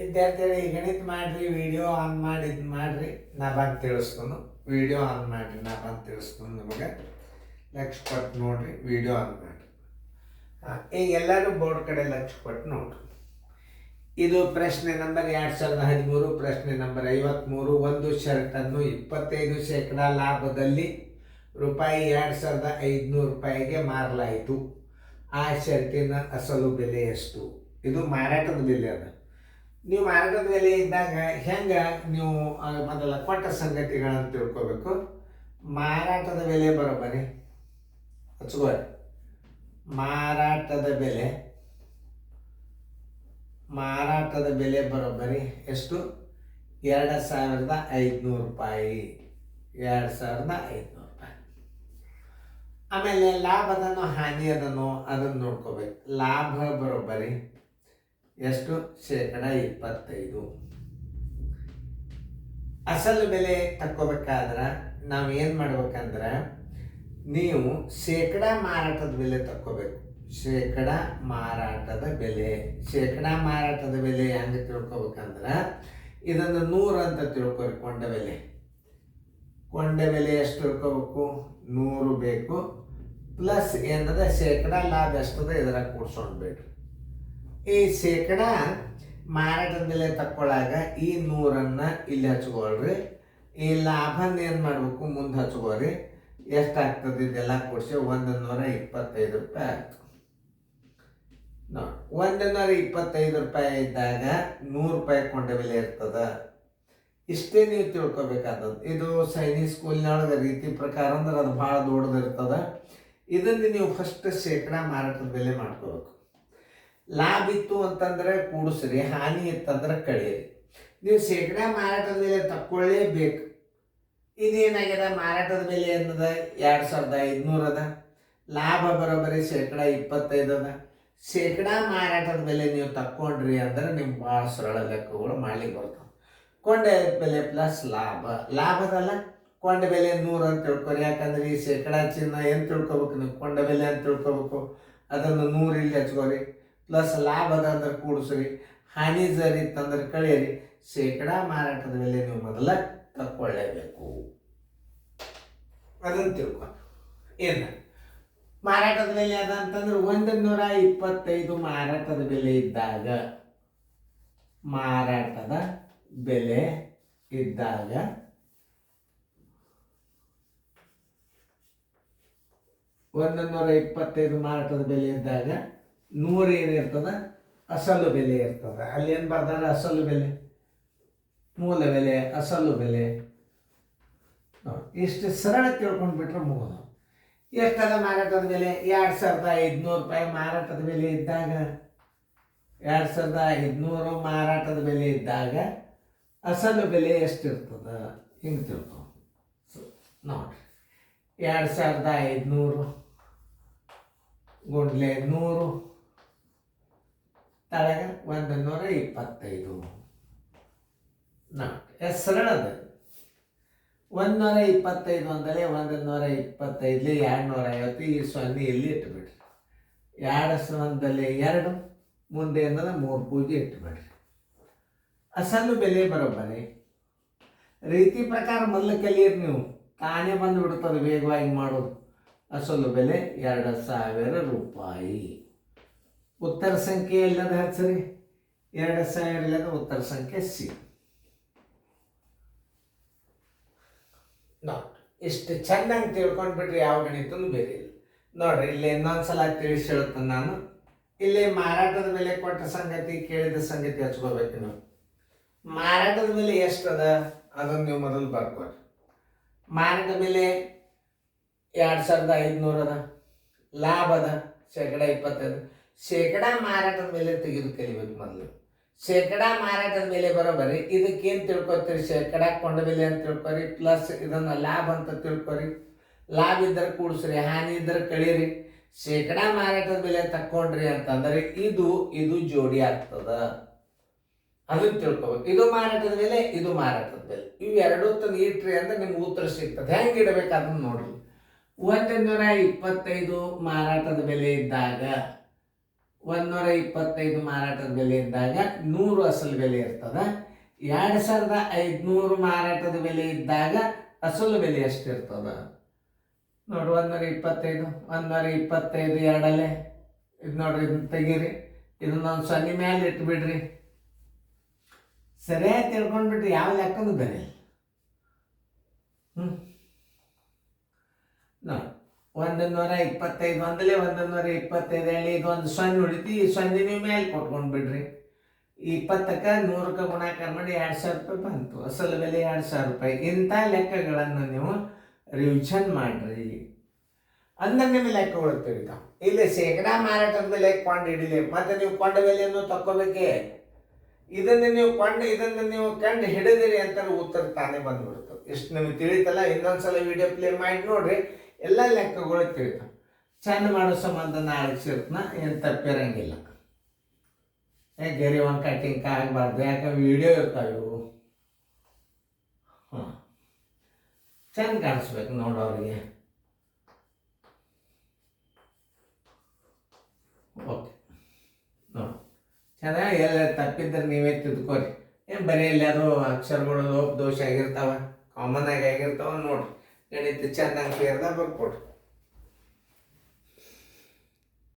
ವಿದ್ಯಾರ್ಥಿಗಳು ಈ ಗಣಿತ ಮಾಡ್ರಿ, ವಿಡಿಯೋ ಆನ್ ಮಾಡಿ ಇದು ಮಾಡ್ರಿ, ನಾ ಬಂದು ತಿಳಿಸ್ತಾನು. ವಿಡಿಯೋ ಆನ್ ಮಾಡಿರಿ, ನಾ ಬಂದು ತಿಳಿಸ್ತಾನು. ನಿಮಗೆ ಲಕ್ಷ ಕೊಟ್ಟು ನೋಡ್ರಿ, ವಿಡಿಯೋ ಆನ್ ಮಾಡಿರಿ. ಈಗ ಎಲ್ಲರೂ ಬೋರ್ಡ್ ಕಡೆ ಲಕ್ಷ ಕೊಟ್ಟು ನೋಡ್ರಿ. ಇದು ಪ್ರಶ್ನೆ ನಂಬರ್ 2013, ಪ್ರಶ್ನೆ ನಂಬರ್ 53. ಒಂದು ಷರತ್ತನ್ನು 25% ಲಾಭದಲ್ಲಿ ₹2,500 ಮಾರಲಾಯಿತು. ಆ ಷರತ್ತಿನ ಅಸಲು ಬೆಲೆ ಎಷ್ಟು? ಇದು ಮಾರಾಟದ ಬೆಲೆ ಅದ. ನೀವು ಮಾರಾಟದ ಬೆಲೆ ಇದ್ದಾಗ ಹೆಂಗೆ ನೀವು ಮೊದಲ ಕೊಟ್ಟ ಸಂಗತಿಗಳನ್ನು ತಿಳ್ಕೊಬೇಕು. ಮಾರಾಟದ ಬೆಲೆ ಬರೋಬ್ಬರಿ ಹಚ್ಕೋರಿ. ಮಾರಾಟದ ಬೆಲೆ ಬರೋಬ್ಬರಿ ಎಷ್ಟು? ₹2,500. ₹2,500. ಆಮೇಲೆ ಲಾಭ ಅದನ್ನು ಹಾನಿ ಅದನ್ನು ಅದನ್ನು ನೋಡ್ಕೋಬೇಕು. ಲಾಭ ಬರೋಬ್ಬರಿ ಎಷ್ಟು? 25%. ಅಸಲು ಬೆಲೆ ತಕ್ಕೋಬೇಕಾದ್ರೆ ನಾವು ಏನು ಮಾಡ್ಬೇಕಂದ್ರೆ, ನೀವು ಶೇಕಡಾ ಮಾರಾಟದ ಬೆಲೆ ತಕ್ಕೋಬೇಕು. ಶೇಕಡಾ ಮಾರಾಟದ ಬೆಲೆ ಹೆಂಗೆ ತಿಳ್ಕೊಬೇಕಂದ್ರೆ, ಇದನ್ನು 100 ಅಂತ ತಿಳ್ಕೊರಿ. ಕೊಂಡ ಬೆಲೆ ಎಷ್ಟು ತಿಳ್ಕೊಬೇಕು? 100 ಬೇಕು. ಪ್ಲಸ್ ಏನದ ಶೇಕಡಾ ಲಾಭ ಎಷ್ಟದ ಇದರ ಕೂಡ್ಸೊಂಡ್ಬೇಡ್ರಿ. ಈ ಶೇಕಡಾ ಮಾರಾಟದ ಬೆಲೆ ತಕ್ಕೊಳ್ಳಾಗ ಈ 100 ಇಲ್ಲಿ ಹಚ್ಕೊಳ್ರಿ. ಈ ಲಾಭನ ಏನು ಮಾಡಬೇಕು? ಮುಂದೆ ಹಚ್ಕೋರಿ. ಎಷ್ಟಾಗ್ತದೆ ಇದೆಲ್ಲ ಕೊಡಿಸಿ? ₹125 ಆಗ್ತದೆ. ನೋಡಿ, ₹125 ಇದ್ದಾಗ ₹100 ಕೊಂಡ ಬೆಲೆ ಇರ್ತದೆ. ಇಷ್ಟೇ ನೀವು ತಿಳ್ಕೊಬೇಕಾದದ್ದು. ಇದು ಸೈನಿಕ್ ಸ್ಕೂಲಿನೊಳಗೆ ರೀತಿ ಪ್ರಕಾರ ಅಂದ್ರೆ ಅದು ಭಾಳ ದೊಡ್ಡದಿರ್ತದೆ. ಇದನ್ನು ನೀವು ಫಸ್ಟ್ ಶೇಕಡಾ ಮಾರಾಟದ ಬೆಲೆ ಮಾಡ್ಕೋಬೇಕು. ಲಾಭ ಇತ್ತು ಅಂತಂದ್ರೆ ಕೂಡಿಸ್ರಿ, ಹಾನಿ ಇತ್ತಂದ್ರೆ ಕಳೀರಿ. ನೀವು ಶೇಕಡಾ ಮಾರಾಟದ ಬೆಲೆ ತಕ್ಕೊಳ್ಳೇಬೇಕು. ಇದೇನಾಗಿದೆ? ಮಾರಾಟದ ಬೆಲೆ ಅನ್ನೋದ 2,500 ಅದ. ಲಾಭ ಬರೋಬ್ಬರಿ 25% ಅದ. ಶೇಕಡಾ ಮಾರಾಟದ ಬೆಲೆ ನೀವು ತಕ್ಕೊಂಡ್ರಿ ಅಂದ್ರೆ ನಿಮ್ಗೆ ಭಾಳ ಸರಳ ಲೆಕ್ಕಗಳು ಮಾಡ್ಲಿಕ್ಕೆ ಬರ್ತವೆ. ಕೊಂಡ ಬೆಲೆ ಪ್ಲಸ್ ಲಾಭದಲ್ಲ. ಕೊಂಡ ಬೆಲೆ 100 ಅಂತ ತಿಳ್ಕೊರಿ. ಯಾಕಂದ್ರೆ ಈ ಶೇಕಡಾ ಚಿಹ್ನ ಏನು ತಿಳ್ಕೊಬೇಕು ನೀವು? ಕೊಂಡ ಬೆಲೆ ಅಂತ ತಿಳ್ಕೊಬೇಕು. ಅದನ್ನು 100 ಇಲ್ಲಿ ಹಚ್ಕೋರಿ. ಪ್ಲಸ್ ಲಾಭದ ಅಂದ್ರೆ ಕೂಡಿಸ್ರಿ, ಹಾನಿ ಜರ್ ಇತ್ತಂದ್ರೆ ಕಳೀರಿ. ಶೇಕಡಾ ಮಾರಾಟದ ಬೆಲೆ ನೀವು ಮೊದಲ ತಕ್ಕೊಳ್ಳೇಬೇಕು. ಅದನ್ನು ತಿಳ್ಕೊ. ಏನು ಮಾರಾಟದ ಬೆಲೆ ಅದ ಅಂತಂದ್ರೆ 125 ಮಾರಾಟದ ಬೆಲೆ ಇದ್ದಾಗ, ಮಾರಾಟದ ಬೆಲೆ ಇದ್ದಾಗ 125 ಮಾರಾಟದ ಬೆಲೆ ಇದ್ದಾಗ 100 ಏನಿರ್ತದೆ? ಅಸಲು ಬೆಲೆ ಇರ್ತದೆ. ಅಲ್ಲಿ ಏನು ಬರ್ದಾರೆ? ಅಸಲು ಬೆಲೆ, ಮೂಲ ಬೆಲೆ, ಅಸಲು ಬೆಲೆ. ನೋಡಿ, ಇಷ್ಟು ಸರಳ ತಿಳ್ಕೊಂಡ್ಬಿಟ್ರೆ ಮುಗಿದು. ಎಷ್ಟದ ಮಾರಾಟದ ಬೆಲೆ? ₹2,500 ಮಾರಾಟದ ಬೆಲೆ ಇದ್ದಾಗ, 2,500 ಮಾರಾಟದ ಬೆಲೆ ಇದ್ದಾಗ ಅಸಲು ಬೆಲೆ ಎಷ್ಟಿರ್ತದೆ? ಹಿಂಗೆ ತಿಳ್ಕೊ. ನೋಡ್ರಿ, 2,500 ಗುಂಡ್ಲೆ 100 ತಳಗ 125. ನೋಡಿ, ಎಷ್ಟು ಸರಳ ಅದ. 125 ಅಂದರೆ 125 250. ಈ 0 ಇಲ್ಲಿ ಇಟ್ಟುಬಿಡ್ರಿ. 2 ಮುಂದೆ ಏನದ 3 ಪೂಜೆ ಇಟ್ಟುಬಿಡ್ರಿ. ಅಸಲು ಬೆಲೆ ಬರೋಬ್ಬರಿ ರೀತಿ ಪ್ರಕಾರ ಮೊದಲು ಕಲಿಯಿರಿ ನೀವು. ತಾನೇ ಬಂದು ಬಿಡ್ತದೆ ವೇಗವಾಗಿ ಮಾಡೋದು. ಅಸಲು ಬೆಲೆ ₹2,000. ಉತ್ತರ ಸಂಖ್ಯೆ ಎಲ್ಲದ ಹಚ್ಚಿರಿ. 2,000 ಇಲ್ಲದ ಉತ್ತರ ಸಂಖ್ಯೆ ಸಿ. ನೋಡಿ, ಇಷ್ಟು ಚೆನ್ನಾಗಿ ತಿಳ್ಕೊಂಡ್ಬಿಟ್ರಿ ಯಾವ ಗಣಿತನೂ ಬೇರೆ ಇಲ್ಲ. ನೋಡ್ರಿ, ಇಲ್ಲಿ ಇನ್ನೊಂದ್ಸಲ ತಿಳಿಸಿ ಹೇಳ್ತೇನೆ ನಾನು. ಇಲ್ಲಿ ಮಾರಾಟದ ಬೆಲೆ ಕೊಟ್ಟ ಸಂಗತಿ, ಕೇಳಿದ ಸಂಗತಿ ಹಚ್ಕೋಬೇಕು ನೀವು. ಮಾರಾಟದ ಬೆಲೆ ಎಷ್ಟದ ಅದನ್ನು ನೀವು ಮೊದಲು ಬರ್ಕೊರಿ. ಮಾರಾಟ ಬೆಲೆ 2,500 ಅದ. ಲಾಭ ಅದ 25%. ಶೇಕಡಾ ಮಾರಾಟದ ಬೆಲೆ ತೆಗೆದು ಕಲಿಬೇಕು ಮೊದಲು. ಶೇಕಡಾ ಮಾರಾಟದ ಬೆಲೆ ಬರೋಬ್ಬರಿ ಇದಕ್ಕೇನು ತಿಳ್ಕೊತೀರಿ? ಶೇಕಡಾ ಕೊಂಡ ಬೆಲೆ ಅಂತ ತಿಳ್ಕೊರಿ. ಪ್ಲಸ್ ಇದನ್ನು ಲಾಭ ಅಂತ ತಿಳ್ಕೊರಿ. ಲಾಭ ಇದ್ದರೆ ಕೂಡಿಸ್ರಿ, ಹಾನಿ ಇದ್ದರೆ ಕಳೀರಿ. ಶೇಕಡಾ ಮಾರಾಟದ ಬೆಲೆ ತಕ್ಕೊಂಡ್ರಿ ಅಂತಂದ್ರೆ ಇದು ಜೋಡಿ ಆಗ್ತದ. ಅದನ್ನು ತಿಳ್ಕೊಬೇಕು. ಇದು ಮಾರಾಟದ ಬೆಲೆ, ಇದು ಮಾರಾಟದ ಬೆಲೆ. ಇವು ಎರಡೂ ತಂದು ಇಟ್ರಿ ಅಂದ್ರೆ ನಿಮ್ಗೆ ಉತ್ತರ ಸಿಗ್ತದೆ. ಹೆಂಗೆ ಇಡಬೇಕು ಅದನ್ನು ನೋಡ್ರಿ. 125 ಮಾರಾಟದ ಬೆಲೆ ಇದ್ದಾಗ 125 ಮಾರಾಟದ ಬೆಲೆ ಇದ್ದಾಗ 100 ಅಸಲು ಬೆಲೆ ಇರ್ತದೆ. 2500 ಮಾರಾಟದ ಬೆಲೆ ಇದ್ದಾಗ ಅಸಲು ಬೆಲೆ ಎಷ್ಟಿರ್ತದೆ ನೋಡಿ. 125 ಎರಡಲ್ಲೇ ಇದು ನೋಡ್ರಿ, ಇದನ್ನ ತೆಗೀರಿ, ಇದನ್ನೊಂದು 0 ಮೇಲೆ ಇಟ್ಬಿಡ್ರಿ. ಸರಿಯಾಗಿ ತಿಳ್ಕೊಂಡ್ಬಿಟ್ರಿ, ಯಾವ ಲೆಕ್ಕನೂ ಬೆಲೆ ನೋಡಿ. 125 ಒಂದಲೇ 125 ಹೇಳಿ ಇದೊಂದು 0 ಉಳಿತು. ಈ 0 ನೀವು ಮೇಲೆ ಕೊಟ್ಕೊಂಡು ಬಿಡ್ರಿ. 20ಕ್ಕೆ 100ಕ್ಕೆ ಗುಣಾಕಾರ ಮಾಡಿ 2000 ರೂಪಾಯಿ ಬಂತು. ಅಸಲು ಬೆಲೆ 2000 ರೂಪಾಯಿ. ಇಂಥ ಲೆಕ್ಕಗಳನ್ನು ನೀವು ರಿವಿಷನ್ ಮಾಡ್ರಿ. ಅಂದ್ರೆ ನಿಮ್ಮ ಲೆಕ್ಕಗಳು ತಿಳಿತಾವೆ. ಇಲ್ಲಿ ಶೇಕಡಾ ಮಾರಾಟದ ಬೆಲೆ ಕೊಂಡು ಹಿಡಿಲಿ, ಮತ್ತೆ ನೀವು ಕೊಂಡ ಬೆಲೆಯನ್ನು ತಕ್ಕೋಬೇಕೇ. ಇದನ್ನು ನೀವು ಕಂಡು ಹಿಡಿದಿರಿ ಅಂತ ಉತ್ತರ ತಾನೇ ಬಂದ್ಬಿಡ್ತದೆ. ಇಷ್ಟು ನಿಮಗೆ ತಿಳಿತಲ್ಲ. ಇನ್ನೊಂದ್ಸಲ ವಿಡಿಯೋ ಪ್ಲೇ ಮಾಡಿ ನೋಡ್ರಿ, ಎಲ್ಲ ಲೆಕ್ಕಗಳು ತಿಳಿತಾವೆ. ಚಂದ ಮಾಡೋ ಸಂಬಂಧ ನಾಳೆ ಸಿರ್ತನ ಏನು ತಪ್ಪಿರಂಗಿಲ್ಲ. ಗೆರಿ ಒಂದು ಕಟ್ಟಿಂಗ್ ಆಗಬಾರ್ದು, ಯಾಕಂದ್ರೆ ವಿಡಿಯೋ ಇರ್ತಾವೆ ಇವು. ಚಂದ ಕಾಣಿಸ್ಬೇಕು ನೋಡೋರಿಗೆ. ಓಕೆ ನೋಡಿ, ಚೆನ್ನಾಗಿ ಎಲ್ಲ ತಪ್ಪಿದ್ರೆ ನೀವೇ ತಿದ್ಕೋರಿ. ಏನು ಬರೀ ಇಲ್ಲಿ ಅದು ಅಕ್ಷರಗಳು ಲೋಪ ದೋಷ ಆಗಿರ್ತಾವ, ಕಾಮನ್ ಆಗಿರ್ತಾವ ನೋಡ್ರಿ. ಗಣಿತ ಚಂದಂಗೆ ಸೇರ್ದ ಬರ್ಕೊಡ್ರಿ.